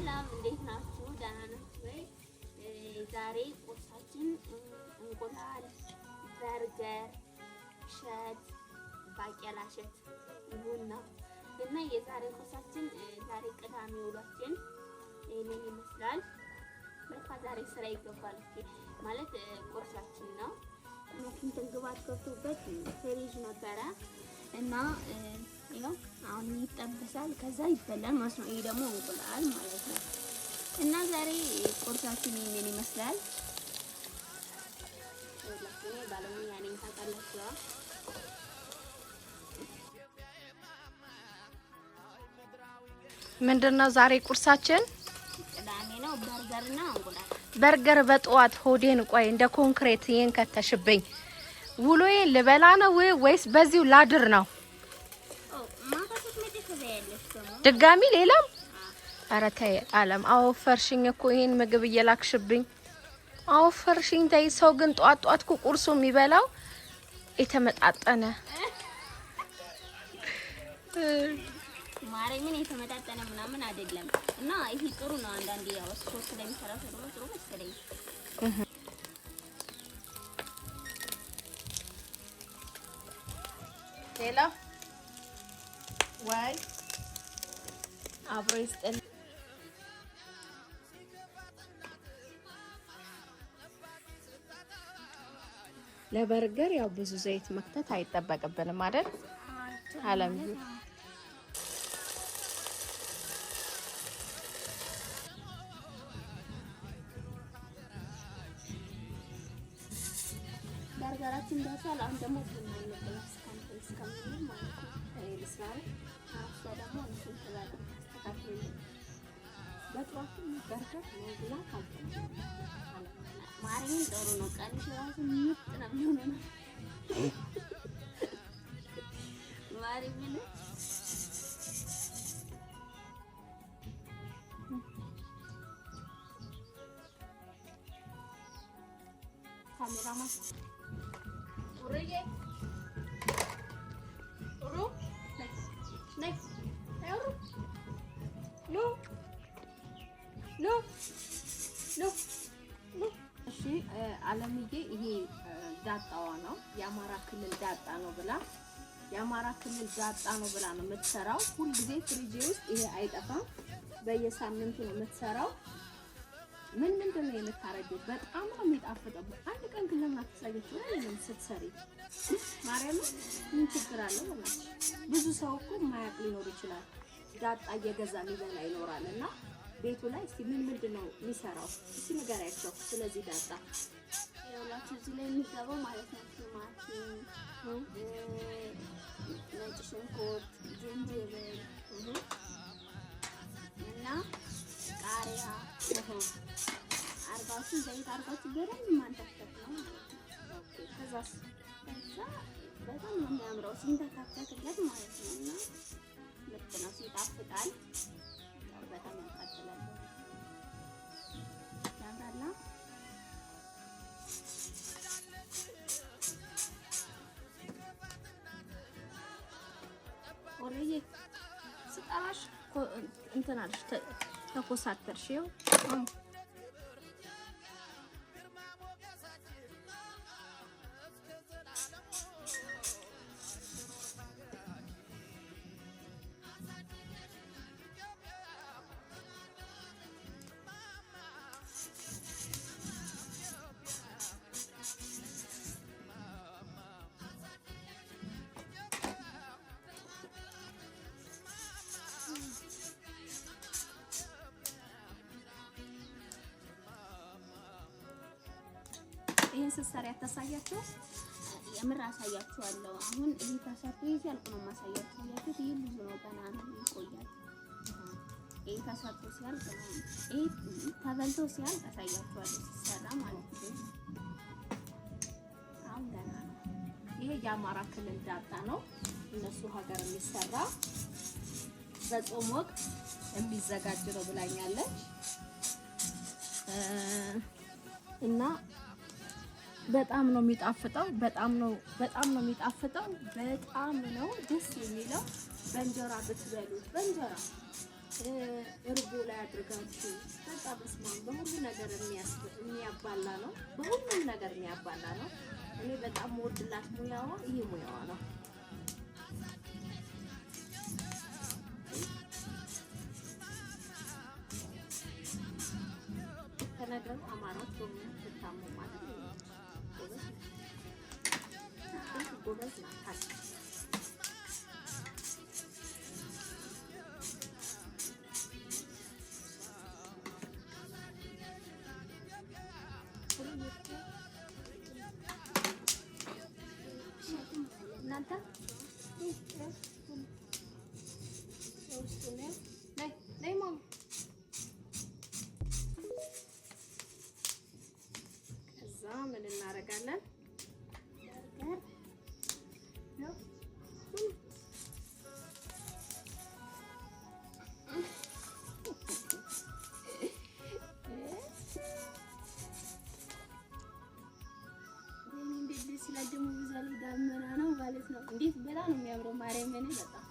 ሰላም እንዴት ናችሁ? ደህና ናችሁ ወይ? ዛሬ ቁርሳችን እንቁላል፣ በርገር፣ እሸት፣ ባቄላ እሸት ቡና እና የዛሬ ቁርሳችን ዛሬ ቅዳሜ ውሏችን ይሄንን ይመስላል። በቃ ዛሬ ስራ ይገባል ማለት ቁርሳችን ነው። እንትን ግባት ገብቶበት ፍሪጅ ነበረ እና ይኸው አሁን ይጠበሳል ከዛ ይበላል ማለት ነው። ይሄ ደግሞ እንቁላል ማለት ነው። እና ዛሬ ቁርሳችን ይሄንን ይመስላል። ወላሂ ባለሙያ ነኝ ታውቃላችሁ። ምንድነው ዛሬ ቁርሳችን? ቅዳሜ ነው። በርገርና እንቁላል። በርገር በጠዋት ሆዴን ቆይ እንደ ኮንክሪት ይሄን ከተሽብኝ ውሎዬን ልበላ ነው ወይስ በዚሁ ላድር ነው? ድጋሚ ሌላም ኧረ ተይ አለም አወፈርሽኝ እኮ ይሄን ምግብ እየላክሽብኝ አወፈርሽኝ። ተይ ሰው ግን ጧት ጧት እኮ ቁርሱ የሚበላው የተመጣጠነ ማሬ ምን የተመጣጠነ ምናምን አይደለም። እና ይሄ ጥሩ ነው። አንዳንዴ ያው ሶስ ስለሚሰራ ደግሞ ጥሩ መሰለኝ። ሌላ ወይ አብሮ ይስጥል። ለበርገር ያው ብዙ ዘይት መክተት አይጠበቅብንም አይደል? አለም በርገራችን ደርሷል። አሁን ደግሞ ቡና ይነቀላል እስከምን ማለት ነው። ይልስራል አፍሳ ደግሞ እንትን ተባለ ተካክለ በጥዋቱ በርገር ነው ካልተነ ማርያምን ጥሩ ነው። ቀንሽ ራሱ ምጥ ነው የሚሆነው ማርያምን ካሜራማን ኡሪዬ ኡሩ ነይ ኡሩ ሎ ሎ ሎ ሎ። እሺ አለምዬ ይሄ ዳጣዋ ነው የአማራ ክልል ዳጣ ነው ብላ የአማራ ክልል ዳጣ ነው ብላ ነው የምትሰራው። ሁሉ ጊዜ ፍሪጄ ውስጥ ይሄ አይጠፋም። በየሳምንቱ ነው የምትሰራው። ምንድን ነው የምታረጊው? በጣም ነው የሚጣፍጠው። አንድ ቀን ግን ለምን አትሳየችው? ምንም ስትሰሪ ማርያም ምን ችግር አለው? ማለት ብዙ ሰው እኮ ማያውቅ ሊኖር ይችላል። ዳጣ እየገዛ ሊበላ ይኖራልና ቤቱ ላይ እስቲ ምንድን ነው የሚሰራው? እስቲ ንገሪያቸው። ስለዚህ ዳጣ ይኸውላችሁ እዚህ ላይ የሚገባው ማለት ነው ቲማቲም፣ ነጭ ሽንኩርት፣ ዝንጅብል እና ቃሪያ አርጋችሁ ዘይት አርጋችሁ በደንብ ማንተክተክ ነው ማለት ነው። ኦኬ ከዛስ በጣም ነው የሚያምረው ሲንተከተክለት ማለት ነው። እና ልክ ነው ሲጣፍጣል። በጣም ያቃጥላል። ያምራላ። ኦሬዬ ስጠራሽ እንትን አለሽ ተኮሳተርሽው። ይሄን ስትሰሪ አታሳያችሁ? የምር አሳያችኋለሁ። አሁን ይሄ ተሰርቶ ሲያልቅ ነው ማሳያችሁ። ያቺ ይሄ ብዙ ነው ገና ነው ይቆያል። ይሄ ተሰርቶ ሲያልቅ ነው ይሄ ተበልቶ ሲያልቅ አሳያችኋለሁ ሲሰራ ማለት ነው። አሁን ገና ነው። ይሄ የአማራ ክልል ዳጣ ነው። እነሱ ሀገር የሚሰራ በጾም ወቅት የሚዘጋጅ ነው ብላኛለች እና በጣም ነው የሚጣፍጠው። በጣም ነው የሚጣፍጠው። በጣም ነው ደስ የሚለው። በእንጀራ ብትበሉት በእንጀራ እርጎ ላይ አድርጋችሁ በቃ በስመ አብ በሁሉ ነገር የሚያባላ ነው። በሁሉም ነገር የሚያባላ ነው። እኔ በጣም ወድላት ሙያዋ ይሄ ሙያዋ ነው። ከነገሩ አማራዎች በሙያ ትታሙ ማለት ነው። ጎበዝ ናት። እናንተ ነይ ማማ ከዛ ምን እናደርጋለን? ሲላደሙ ዛሬ ዳመና ነው ማለት ነው። እንዴት በጣም ነው የሚያምረው። ማርያም እኔ በጣም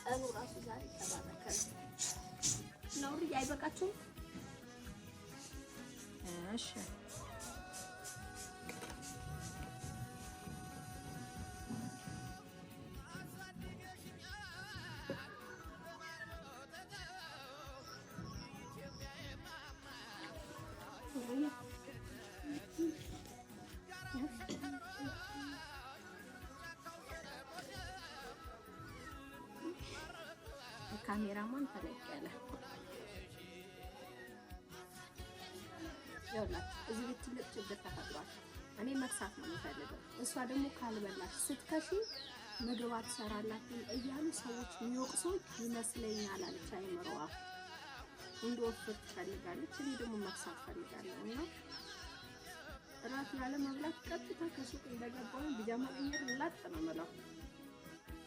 ቀኑ ራሱ ዛሬ ተባረከ ነው። አይበቃችሁም? እሺ ካሜራማን ተለቅ ያለ ይኸውላችሁ፣ እዚህ ቤት ትልቅ ችግር ተፈጥሯል። እኔ መክሳት ነው የምፈልገው፣ እሷ ደግሞ ካልበላሽ ስትከሺ ምግብ አትሰራላችሁ እያሉ ሰዎች የሚወቅሱኝ ይመስለኛል አለች። አይምሮዋ እንድወፍር ትፈልጋለች፣ እኔ ደግሞ መክሳት ፈልጋለሁ እና እራት ያለ መብላት ቀጥታ ከሱቅ እንደገባሁ ቢጃማ ቀይር ላጥ ነው የምለው።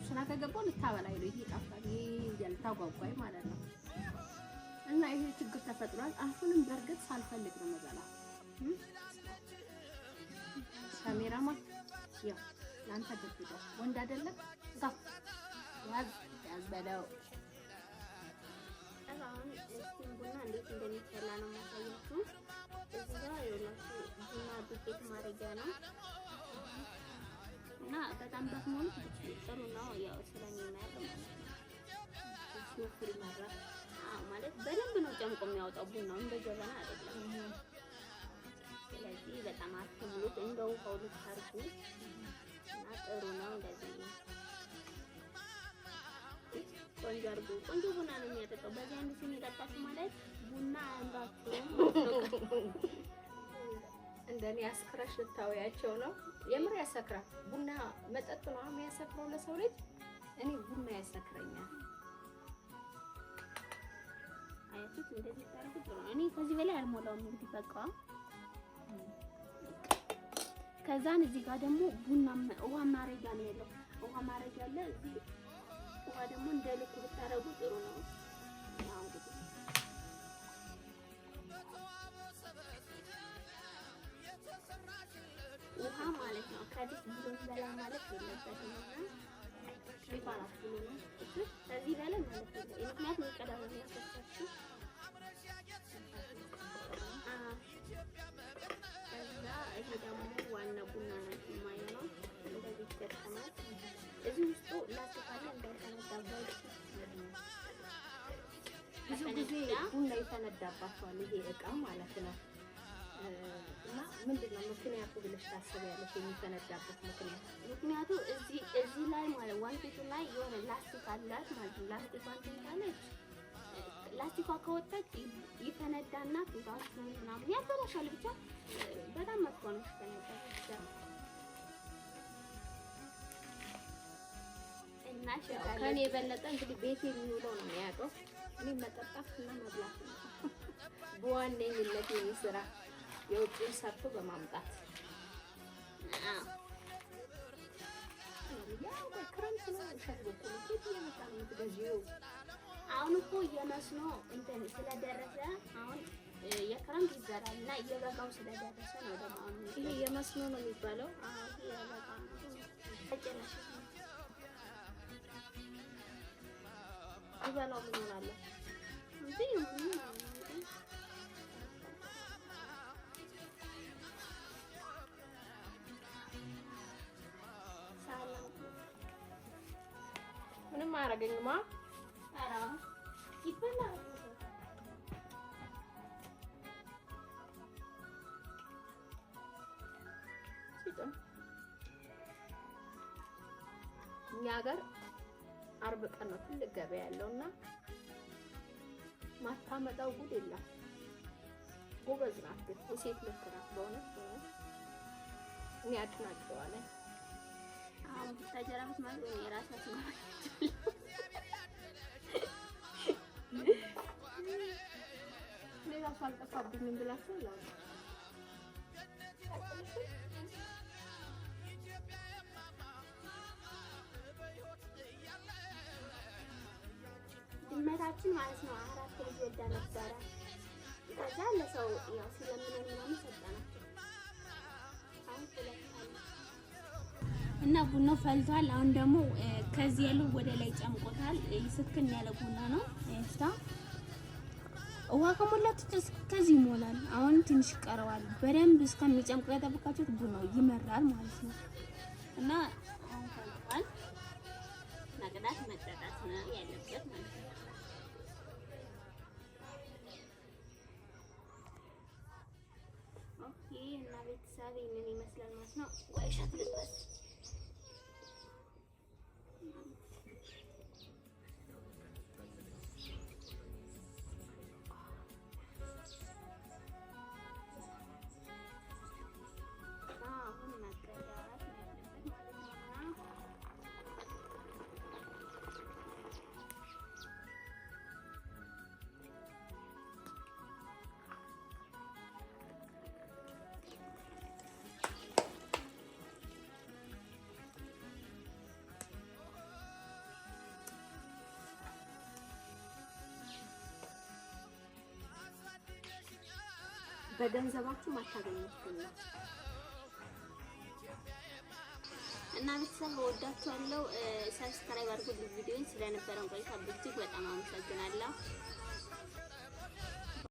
ስራ ከገባሁ ልታበላኝ ነው። ይሄ ጣፋኝ ያልታጓጓኝ ማለት ነው። እና ይሄ ችግር ተፈጥሯል። አሁንም በርግጥ ሳልፈልግ ነው የምበላው። ካሜራማ ያው ላንተ ግድ ወንድ አይደለም ዛፍ ያዝ በለው። አሁን እስኪ ቡና እንዴት እንደሚፈላ ነው የማሳያችሁ። እዚህ ጋር የሆነሱ ቡና ዱቄት ማድረጊያ ነው እና በጣም ደግሞ ጥሩ ነው። ያው ስለሚመር ማለት ነው ሲወፍር ይመራል። ማለት በደንብ ነው ጨምቆ የሚያወጣው ቡናው እንደ ጀበና አይደለም። ስለዚህ በጣም አትሙሉት፣ እንደ ውሃው ልታርጉ እና ጥሩ ነው። እንደዚህ ቆንጆ አድርጉ። ቆንጆ ቡና ነው የሚያጠጣው። በዚህ አንድ ሲኒ ጠጣችሁ ማለት ቡና አያምራችሁም። እንደኔ አስክረሽ ልታወያቸው ነው። የምር ያሰክራል። ቡና መጠጥ ነው የሚያሰክረው ለሰው ልጅ። እኔ ቡና ያሰክረኛል። አያችሁት? እንደዚህ ታረጉት ነው። እኔ ከዚህ በላይ አልሞላውም። እንግዲህ በቃ ከዛን እዚህ ጋር ደግሞ ቡና ውሃ ማረጊያ ነው ያለው። ውሃ ማረጊያ አለ እዚህ። ውሃ ደግሞ እንደ ልኩ ብታረጉ ጥሩ ነው። ያው እንግዲህ ውሃ ማለት ነው ከዚህ ብሎ በላ ማለት የለበትም እና ይባላል ብሎ ነው ከዚህ በላ ማለት ነው። ምክንያቱም ይቀዳው ነው ያሰጣችሁ ከዛ ይሄ ደግሞ ዋና ቡና ነው የማየው። እንደዚህ ተጠቅመው እዚህ ውስጡ ላስካለ እንዳይፈነዳባችሁ። ብዙ ጊዜ ቡና ይፈነዳባችኋል ይሄ እቃ ማለት ነው። እና ምንድነው ምክንያቱ ብለሽ ታስቢያለሽ? የሚፈነዳበት ምክንያቱ እዚህ ላይ ማለት ዋንቲቱ ላይ የሆነ ላስቲክ አላት ማለት ነው። ላስቲክ ዋንቲት አለች። ላስቲኳ ከወጣች ይፈነዳና ትንታችሁ ምናምን ያበላሻል። ብቻ በጣም መጥፎ ነው ሲፈነዳ። እና ከኔ የበለጠ እንግዲህ ቤት የሚውለው ነው የሚያውቀው። እኔ መጠጣት እና መብላት ነው በዋነኝነት የሚሰራ የውጭን ሰርቶ በማምጣት ያው ክረምት ነው ሸጥኩ ነው የምትገዢው። አሁን እኮ የመስኖ እንትን ስለደረሰ አሁን የክረምት ይዘራል እና የበጋው ስለደረሰ ነው ደግሞ አሁን ይሄ የመስኖ ነው የሚባለው። ይሄ የበጋ ነው ተጨረሰ። ይበላው ምን ሆናለ እንዴ ምንም አያረገኝማ። አራ ይበላል። እኛ ሀገር አርብ ቀን ነው ትልቅ ገበያ ያለውና ማታመጣው ጉድ የለም። ጎበዝ ናት ግን የሴት ልክ ናት በእውነት እኔ አድናቂዋለሁ። አሁን ብታጀራ ብትመጡ የራሳችሁ ነው። ሌላ ሰው አልጠፋብኝም ብላችሁ ነው ድመታችን ማለት ነው 4 ልጅ ወልዳ ነበረ። ከዛ ለሰው ያው ስለምንም ምናምን ሰጠናቸው። አሁን እና ቡናው ፈልቷል። አሁን ደግሞ ከዚህ ያለው ወደ ላይ ጨምቆታል። ይስክን ያለ ቡና ነው። እስታ ውሃ ከሞላችሁ ከዚህ ይሞላል። አሁን ትንሽ ቀረዋል። በደንብ እስከሚጨምቅ ከተበቃችሁት ቡናው ይመራል ማለት ነው። እና አሁን ፈልቷል። መቅዳት መጠጣት ነው ያለበት ማለት ነው። ኦኬ እና ቤተሰብ ምን ይመስላል ማለት ነው። ወይ ሻት ልበስ በገንዘባችሁ ማታገኙት ነው። እና ቤተሰብ ወዳችኋለሁ። ሰብስክራይብ አድርጉ። ቪዲዮውን ስለነበረን ቆይታ እጅግ በጣም አመሰግናለሁ።